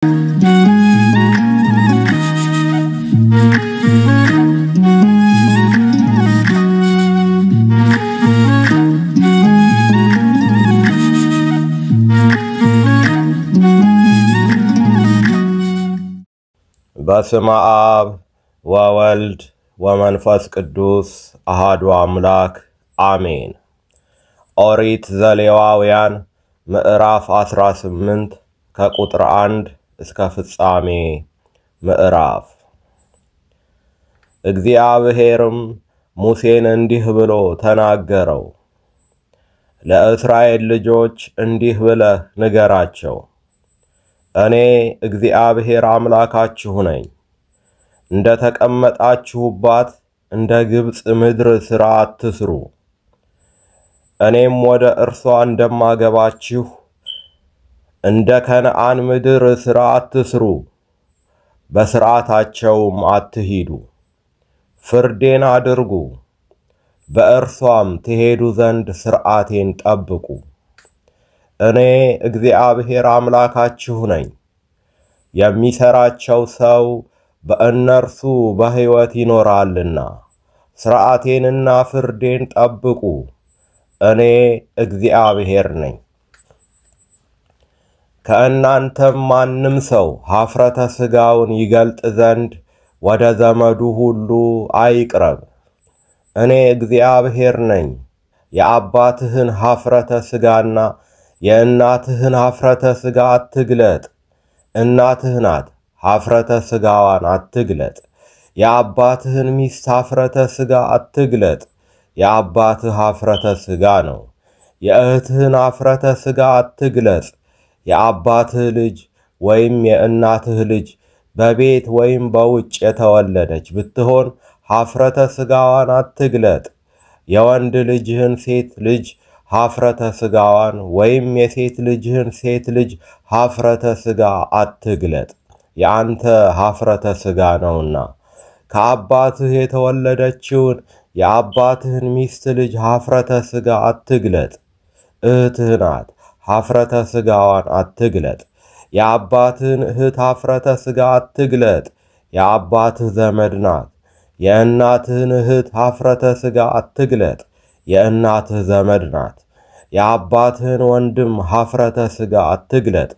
በስመ አብ ወወልድ ወመንፈስ ቅዱስ አሐዱ አምላክ አሜን። ኦሪት ዘሌዋውያን ምዕራፍ 18 ከቁጥር 1 እስከ ፍጻሜ ምዕራፍ። እግዚአብሔርም ሙሴን እንዲህ ብሎ ተናገረው። ለእስራኤል ልጆች እንዲህ ብለህ ንገራቸው፣ እኔ እግዚአብሔር አምላካችሁ ነኝ። እንደ ተቀመጣችሁባት እንደ ግብፅ ምድር ሥራ አትስሩ። እኔም ወደ እርሷ እንደማገባችሁ እንደ ከነዓን ምድር ሥራ አትስሩ፣ በሥርዓታቸውም አትሂዱ። ፍርዴን አድርጉ፣ በእርሷም ትሄዱ ዘንድ ሥርዓቴን ጠብቁ። እኔ እግዚአብሔር አምላካችሁ ነኝ። የሚሠራቸው ሰው በእነርሱ በሕይወት ይኖራልና። ሥርዓቴንና ፍርዴን ጠብቁ። እኔ እግዚአብሔር ነኝ። ከእናንተም ማንም ሰው ኀፍረተ ሥጋውን ይገልጥ ዘንድ ወደ ዘመዱ ሁሉ አይቅረብ። እኔ እግዚአብሔር ነኝ። የአባትህን ኀፍረተ ሥጋና የእናትህን ኀፍረተ ሥጋ አትግለጥ። እናትህ ናት፣ ኀፍረተ ሥጋዋን አትግለጥ። የአባትህን ሚስት ኀፍረተ ሥጋ አትግለጥ፣ የአባትህ ኀፍረተ ሥጋ ነው። የእህትህን ኀፍረተ ሥጋ አትግለጽ። የአባትህ ልጅ ወይም የእናትህ ልጅ በቤት ወይም በውጭ የተወለደች ብትሆን ኀፍረተ ሥጋዋን አትግለጥ። የወንድ ልጅህን ሴት ልጅ ኀፍረተ ሥጋዋን ወይም የሴት ልጅህን ሴት ልጅ ኀፍረተ ሥጋ አትግለጥ፣ የአንተ ኀፍረተ ሥጋ ነውና። ከአባትህ የተወለደችውን የአባትህን ሚስት ልጅ ኀፍረተ ሥጋ አትግለጥ። እህትህ ናት፣ ኀፍረተ ሥጋዋን አትግለጥ። የአባትህን እህት ኀፍረተ ሥጋ አትግለጥ፣ የአባትህ ዘመድ ናት። የእናትህን እህት ኀፍረተ ሥጋ አትግለጥ፣ የእናትህ ዘመድ ናት። የአባትህን ወንድም ኀፍረተ ሥጋ አትግለጥ፣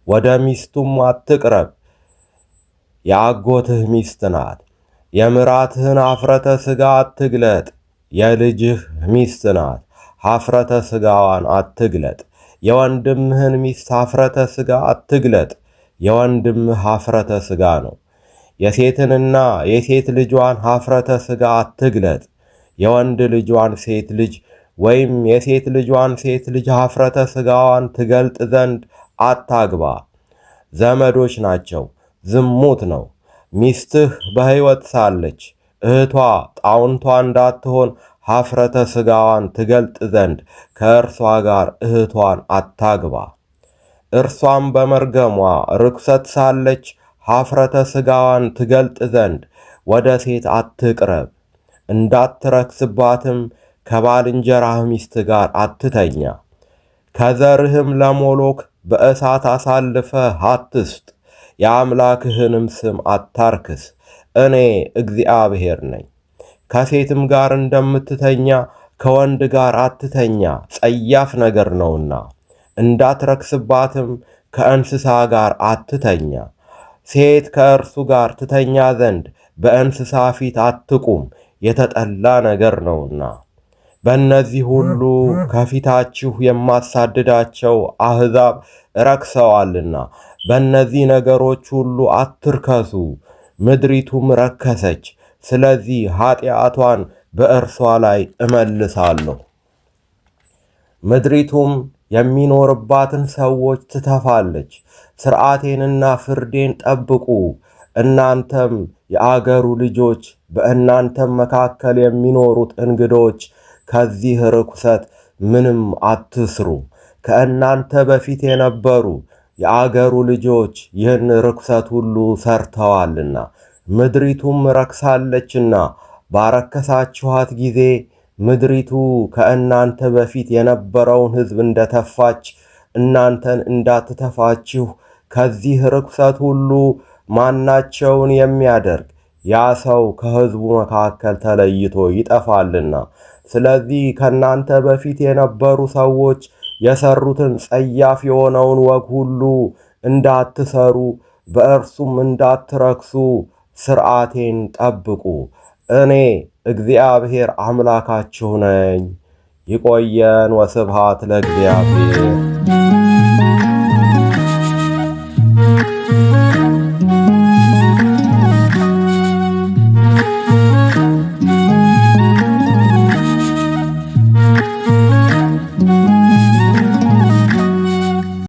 ወደ ሚስቱም አትቅረብ፣ የአጎትህ ሚስት ናት። የምራትህን ኀፍረተ ሥጋ አትግለጥ፣ የልጅህ ሚስት ናት፣ ኀፍረተ ሥጋዋን አትግለጥ። የወንድምህን ሚስት ኀፍረተ ሥጋ አትግለጥ፣ የወንድምህ ኀፍረተ ሥጋ ነው። የሴትንና የሴት ልጇን ኀፍረተ ሥጋ አትግለጥ። የወንድ ልጇን ሴት ልጅ ወይም የሴት ልጇን ሴት ልጅ ኀፍረተ ሥጋዋን ትገልጥ ዘንድ አታግባ። ዘመዶች ናቸው፣ ዝሙት ነው። ሚስትህ በሕይወት ሳለች እህቷ ጣውንቷ እንዳትሆን ኀፍረተ ሥጋዋን ትገልጥ ዘንድ ከእርሷ ጋር እህቷን አታግባ። እርሷም በመርገሟ ርኵሰት ሳለች ኀፍረተ ሥጋዋን ትገልጥ ዘንድ ወደ ሴት አትቅረብ። እንዳትረክስባትም ከባልንጀራህ ሚስት ጋር አትተኛ። ከዘርህም ለሞሎክ በእሳት አሳልፈህ አትስጥ። የአምላክህንም ስም አታርክስ። እኔ እግዚአብሔር ነኝ። ከሴትም ጋር እንደምትተኛ ከወንድ ጋር አትተኛ፣ ጸያፍ ነገር ነውና። እንዳትረክስባትም ከእንስሳ ጋር አትተኛ። ሴት ከእርሱ ጋር ትተኛ ዘንድ በእንስሳ ፊት አትቁም፣ የተጠላ ነገር ነውና። በእነዚህ ሁሉ ከፊታችሁ የማሳድዳቸው አሕዛብ ረክሰዋልና በእነዚህ ነገሮች ሁሉ አትርከሱ። ምድሪቱም ረከሰች፣ ስለዚህ ኀጢአቷን በእርሷ ላይ እመልሳለሁ። ምድሪቱም የሚኖርባትን ሰዎች ትተፋለች። ሥርዓቴንና ፍርዴን ጠብቁ። እናንተም የአገሩ ልጆች፣ በእናንተም መካከል የሚኖሩት እንግዶች ከዚህ ርኵሰት ምንም አትስሩ። ከእናንተ በፊት የነበሩ የአገሩ ልጆች ይህን ርኵሰት ሁሉ ሰርተዋልና ምድሪቱም ረክሳለችና ባረከሳችኋት ጊዜ ምድሪቱ ከእናንተ በፊት የነበረውን ሕዝብ እንደተፋች እናንተን እንዳትተፋችሁ ከዚህ ርኩሰት ሁሉ ማናቸውን የሚያደርግ ያ ሰው ከሕዝቡ መካከል ተለይቶ ይጠፋልና። ስለዚህ ከእናንተ በፊት የነበሩ ሰዎች የሰሩትን ጸያፍ የሆነውን ወግ ሁሉ እንዳትሰሩ በእርሱም እንዳትረክሱ ሥርዓቴን ጠብቁ። እኔ እግዚአብሔር አምላካችሁ ነኝ። ይቆየን። ወስብሐት ለእግዚአብሔር።